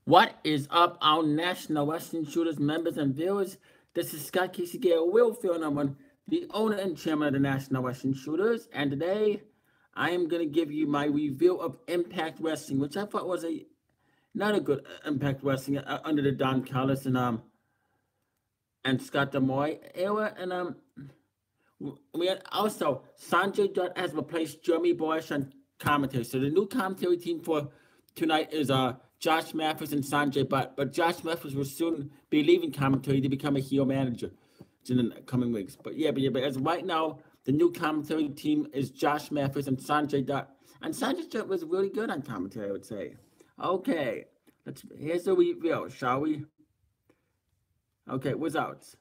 What is up, our National Wrestling Shooters members and viewers? This is Scott Casey Gale, Will Philnumon, the owner and chairman of the National Wrestling Shooters, and today I am going to give you my review of Impact Wrestling, which I thought was a not a good Impact Wrestling under the Don Callis and Scott Demoy era, and we had also Sonjay Dutt has replaced Jeremy Boyce on commentary. So the new commentary team for tonight is Josh Mathis and Sonjay Butt. But Josh Mathis will soon be leaving commentary to become a heel manager in the coming weeks. But as of right now, the new commentary team is Josh Mathis and Sonjay Dutt. And Sonjay Dutt was really good on commentary, I would say. Okay, here's the review, shall we? Okay, results.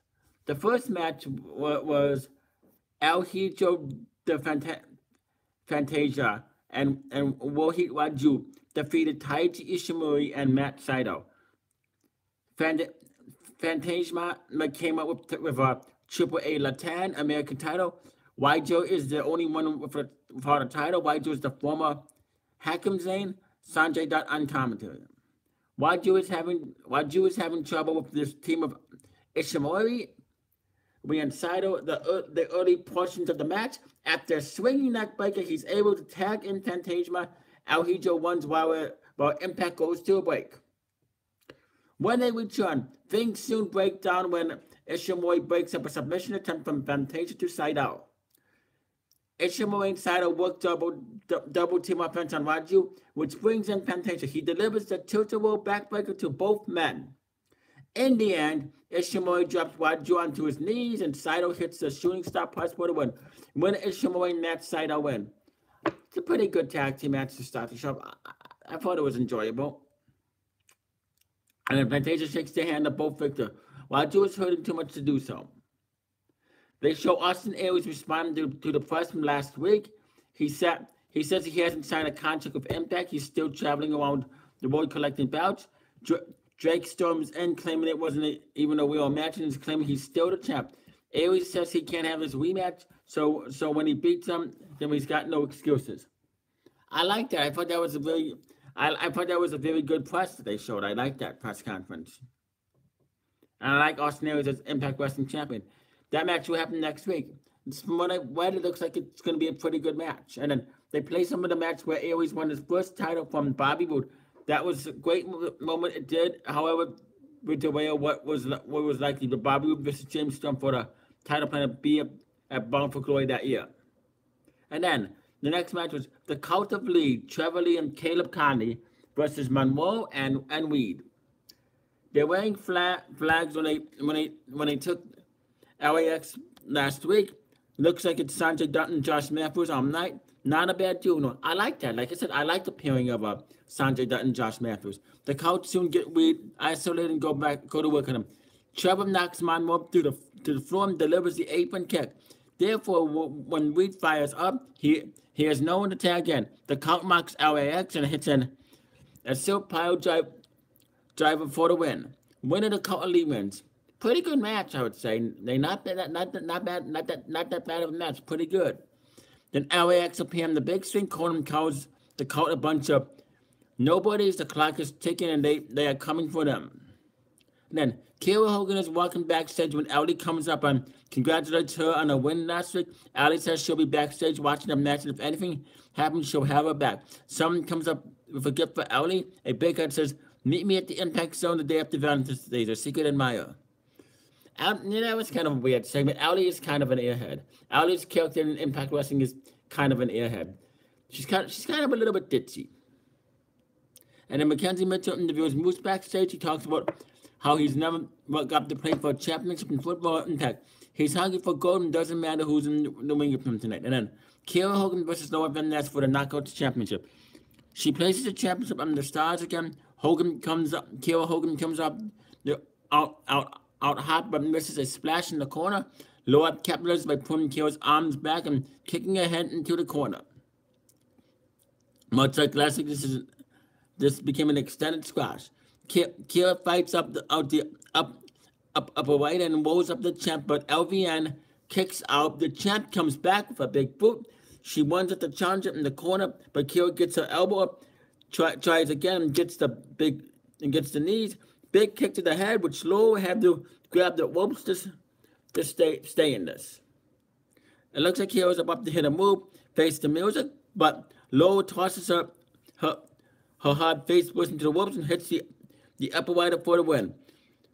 The first match was El Hijo de Fantasia and Rohit Raju defeated Taiji Ishimori and Matt Saito. Fantasma came up with a Triple A Latin American title. Waijo is the only one without a title. Waijo is the former Hakim Zayn. Sanjay Dutt on commentary. Waijo is having trouble with this team of Ishimori. We in Saito the early portions of the match. After a swinging neckbreaker, he's able to tag in Fantasma. El Hijo wins while Impact goes to a break. When they return, things soon break down when Ishimori breaks up a submission attempt from Fantasia to Saito. Ishimori and Saito work double team offense on Raju, which brings in Fantasia. He delivers the tilt-a-whirl backbreaker to both men. In the end, Ishimori drops Raju onto his knees, and Saito hits the shooting star press for the win. When Ishimori and Matt Saito win. It's a pretty good tag team match to start the show. I thought it was enjoyable. And then Fantasia shakes the hand of both victor. Raju is hurting too much to do so. They show Austin Aries responding to the press from last week. He says he hasn't signed a contract with Impact. He's still traveling around the world collecting belts. Drake storms in, claiming it wasn't even a real match, and is claiming he's still the champ. Aries says he can't have his rematch, so when he beats him, then he's got no excuses. I like that. I thought that was a very good press that they showed. I like that press conference. And I like Austin Aries as Impact Wrestling champion. That match will happen next week. From what I read, it looks like it's going to be a pretty good match. And then they play some of the match where Aries won his first title from Bobby Roode. That was a great moment. It did, however, with the way of what was likely the Bobby Roode versus James Storm for the title plan to be at Bound for Glory that year. And then the next match was the Cult of Lee, Trevor Lee and Caleb Conley versus Monroe and Reed. They're wearing flags when they took LAX last week. Looks like it's Sonjay Dutt and Josh Matthews on night. Not a bad duo. No, I like that. Like I said, I like the pairing of Sonjay Dutt and Josh Matthews. The Cult soon get Reed isolated and go to work on him. Trevor knocks Monroe to the floor and delivers the apron kick. Therefore, when Reed fires up, he has no one to tag in. The Cult mocks LAX and hits a silk pile driver for the win. Winner the Cult Lee wins. Pretty good match, I would say. They not that bad of a match. Pretty good. Then LAX appear in the big screen. Conan calls the Cult a bunch of nobodies. The clock is ticking, and they are coming for them. And then Kira Hogan is walking backstage when Allie comes up and congratulates her on a win last week. Allie says she'll be backstage watching the match, and if anything happens, she'll have her back. Someone comes up with a gift for Allie. A big guy says, "Meet me at the Impact Zone the day after Valentine's Day. A secret admirer." That was kind of a weird segment. Ali is kind of an airhead. Ali's character in Impact Wrestling is kind of an airhead. She's kind of a little bit ditzy. And then Mackenzie Mitchell interviews Moose backstage. He talks about how he's never got to play for a championship in football or Impact. He's hungry for gold and doesn't matter who's in the ring with him tonight. And then Kira Hogan versus Laura Van Ness for the Knockouts Championship. She places the championship on the stars again. Kira Hogan comes up out hot, but misses a splash in the corner. Laura capitalizes by pulling Kira's arms back and kicking her head into the corner. Much like last week, this became an extended squash. Kira fights up a right and rolls up the champ, but LVN kicks out. The champ comes back with a big boot. She runs at the challenger in the corner, but Kira gets her elbow up, tries again, and gets the big against the knees. Big kick to the head, which Lowe had to grab the ropes to stay in this. It looks like he was about to hit a move, face the music, but Lowe tosses her hard face push into the ropes and hits the upper rider for the win.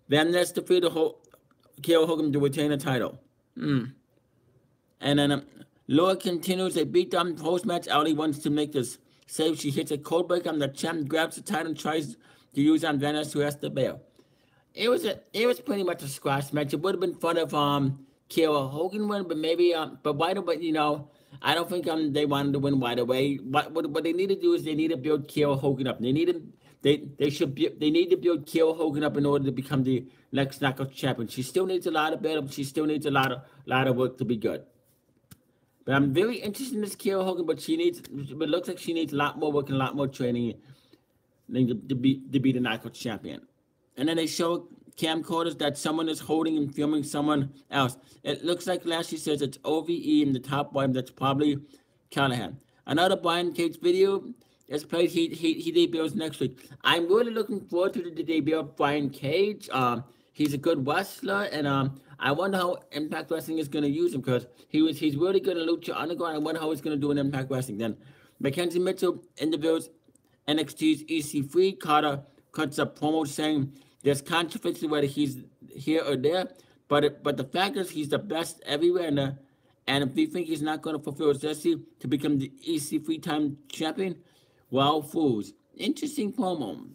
Van Ness defeated KO Hogan to retain the title. And then Laura continues a beatdown post-match. Ali wants to make this save. She hits a cold break on the champ, grabs the title, and tries to use on Van Ness, who has to bail. It was pretty much a squash match. It would have been fun if KO Hogan won, but maybe but I don't think they wanted to win right away. What they need to do is they need to build KO Hogan up. They need to build KO Hogan up in order to become the next knockout champion. She still needs a lot of build up. She still needs a lot of work to be good. But I'm very interested in this KO Hogan, but it looks like she needs a lot more work and a lot more training to be the knockout champion. And then they show camcorders that someone is holding and filming someone else. It looks like Lashley says it's OVE in the top one. That's probably Callahan. Another Brian Cage video is played. He debuts next week. I'm really looking forward to the debut of Brian Cage. He's a good wrestler, and I wonder how Impact Wrestling is going to use him, because he's really good at Lucha Underground. I wonder how he's going to do in Impact Wrestling. Then Mackenzie Mitchell interviews NXT's EC3. Carter cuts a promo saying there's controversy whether he's here or there, but the fact is he's the best everywhere, and if we think he's not going to fulfill his destiny to become the EC3 time champion, well, fools. Interesting promo.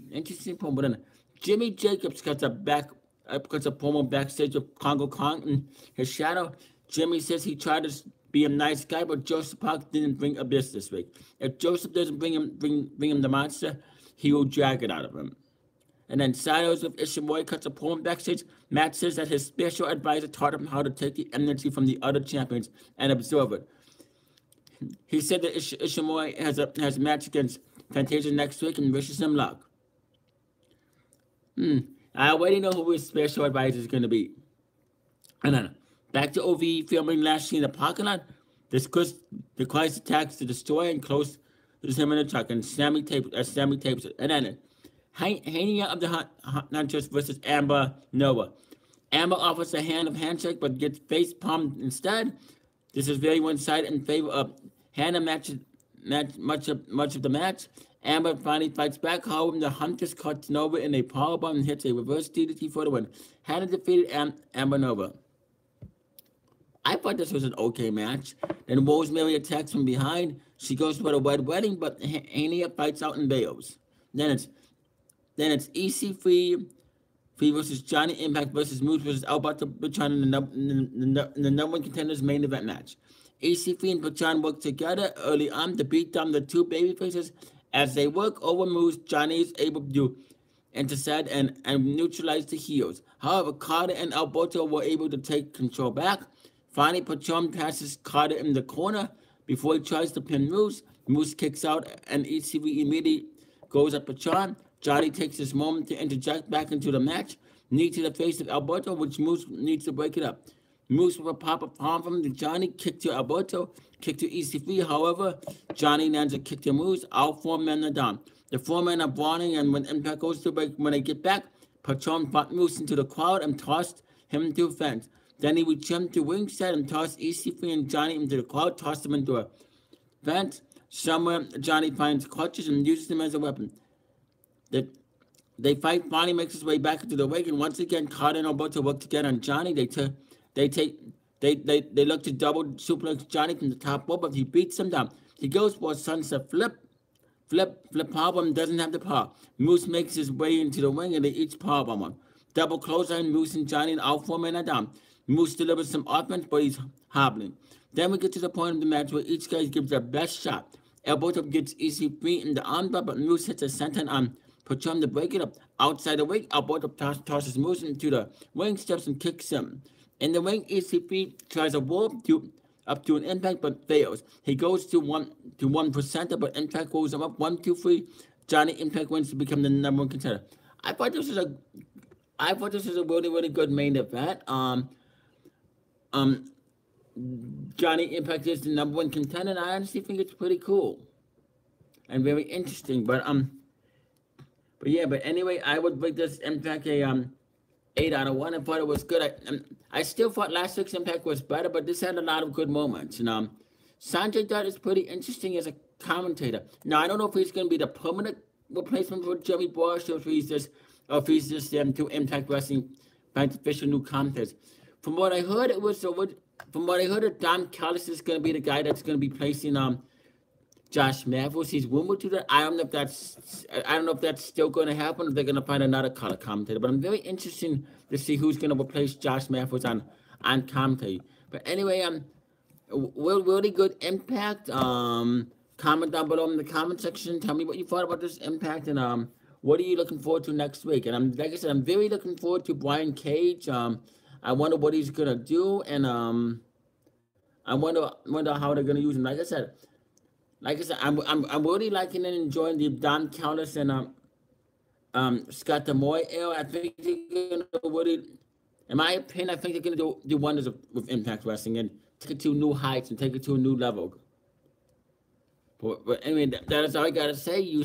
But then Jimmy Jacobs cuts a promo backstage of Congo Kong in his shadow. Jimmy says he tried to be a nice guy, but Joseph Park didn't bring Abyss this week. If Joseph doesn't bring him the monster, he will drag it out of him. And then Silos with Ishimori cuts a promo backstage. Matt says that his special advisor taught him how to take the energy from the other champions and absorb it. He said that Ishimori has a match against Fantasia next week and wishes him luck. I already know who his special advisor is going to be. And then back to OVE filming Lashley in the parking lot. The Christ attacks the Destroyer and closes him in the truck, and Sammy tapes it. And then hanging out of the Hunters versus Amber Nova. Amber offers a hand of handshake but gets face palmed instead. This is very one-sided in favor of Hannah much of the match. Amber finally fights back. However, the Hunters cuts Nova in a powerbomb and hits a reverse DDT for the win. Hannah defeated Amber Nova. I thought this was an okay match. Then Rosemary attacks from behind. She goes for the Red Wedding, but Hania fights out and bails. Then it's EC3 versus Johnny Impact versus Moose versus Alberto Pachon in the number one contenders main event match. EC3 and Pachon work together early on to beat down the two babyfaces. As they work over Moose, Johnny is able to intercept and neutralize the heels. However, Carter and Alberto were able to take control back. Finally, Pachon passes Carter in the corner before he tries to pin Moose. Moose kicks out and EC3 immediately goes at Pachon. Johnny takes this moment to interject back into the match. Knee to the face of Alberto, which Moose needs to break it up. Moose will pop a palm from Johnny, kick to Alberto, kick to EC3. However, Johnny lands a kick to Moose. All four men are down. The four men are brawling, and when Impact goes to break, when they get back, Pachon fought Moose into the crowd and tossed him into a fence. Then he would jump to ringside and toss EC3 and Johnny into the crowd, toss them into a fence. Somewhere, Johnny finds clutches and uses them as a weapon. They fight. Finally makes his way back into the ring, and once again, Carter and Alberto work together on Johnny. They look to double suplex Johnny from the top rope, but he beats him down. He goes for a sunset flip powerbomb, doesn't have the power. Moose makes his way into the ring, and they each powerbomb one. Double clothesline, Moose and Johnny, and all four men are down. Moose delivers some offense, but he's hobbling. Then we get to the point of the match where each guy gives their best shot. Alberto gets EC3 in the armbar, but Moose hits a senton on Pachon to break it up. Outside the ring, Alberto tosses Moose into the ring steps and kicks him. In the ring, EC3 tries a roll up to an Impact, but fails. He goes to 1%, but Impact goes him up 1, 2, 3. Johnny Impact wins to become the number one contender. I thought this was a really, really good main event. Johnny Impact is the number one contender, and I honestly think it's pretty cool and very interesting. But But yeah, but anyway, I would rate this Impact a 8 out of 1. I thought it was good. I still thought last week's Impact was better, but this had a lot of good moments. And Sonjay Dutt is pretty interesting as a commentator. Now I don't know if he's going to be the permanent replacement for Jimmy Bosch, or if he's just to Impact Wrestling by official new commentators. From what I heard, from what I heard, Don Callis is going to be the guy that's going to be placing Josh Matthews. He's rumored to that. I don't know if that's still going to happen. If they're going to find another color commentator. But I'm very interested to see who's going to replace Josh Matthews on commentary. But anyway, really good Impact. Comment down below in the comment section. Tell me what you thought about this Impact, and what are you looking forward to next week? And like I said, I'm very looking forward to Brian Cage. I wonder what he's gonna do, and I wonder how they're gonna use him. Like I said, I'm really liking and enjoying the Don Callis and Scott D'Amore era. I think they're gonna really, in my opinion, I think they're gonna do wonders with Impact Wrestling and take it to new heights and take it to a new level. But anyway, that is all I gotta say. You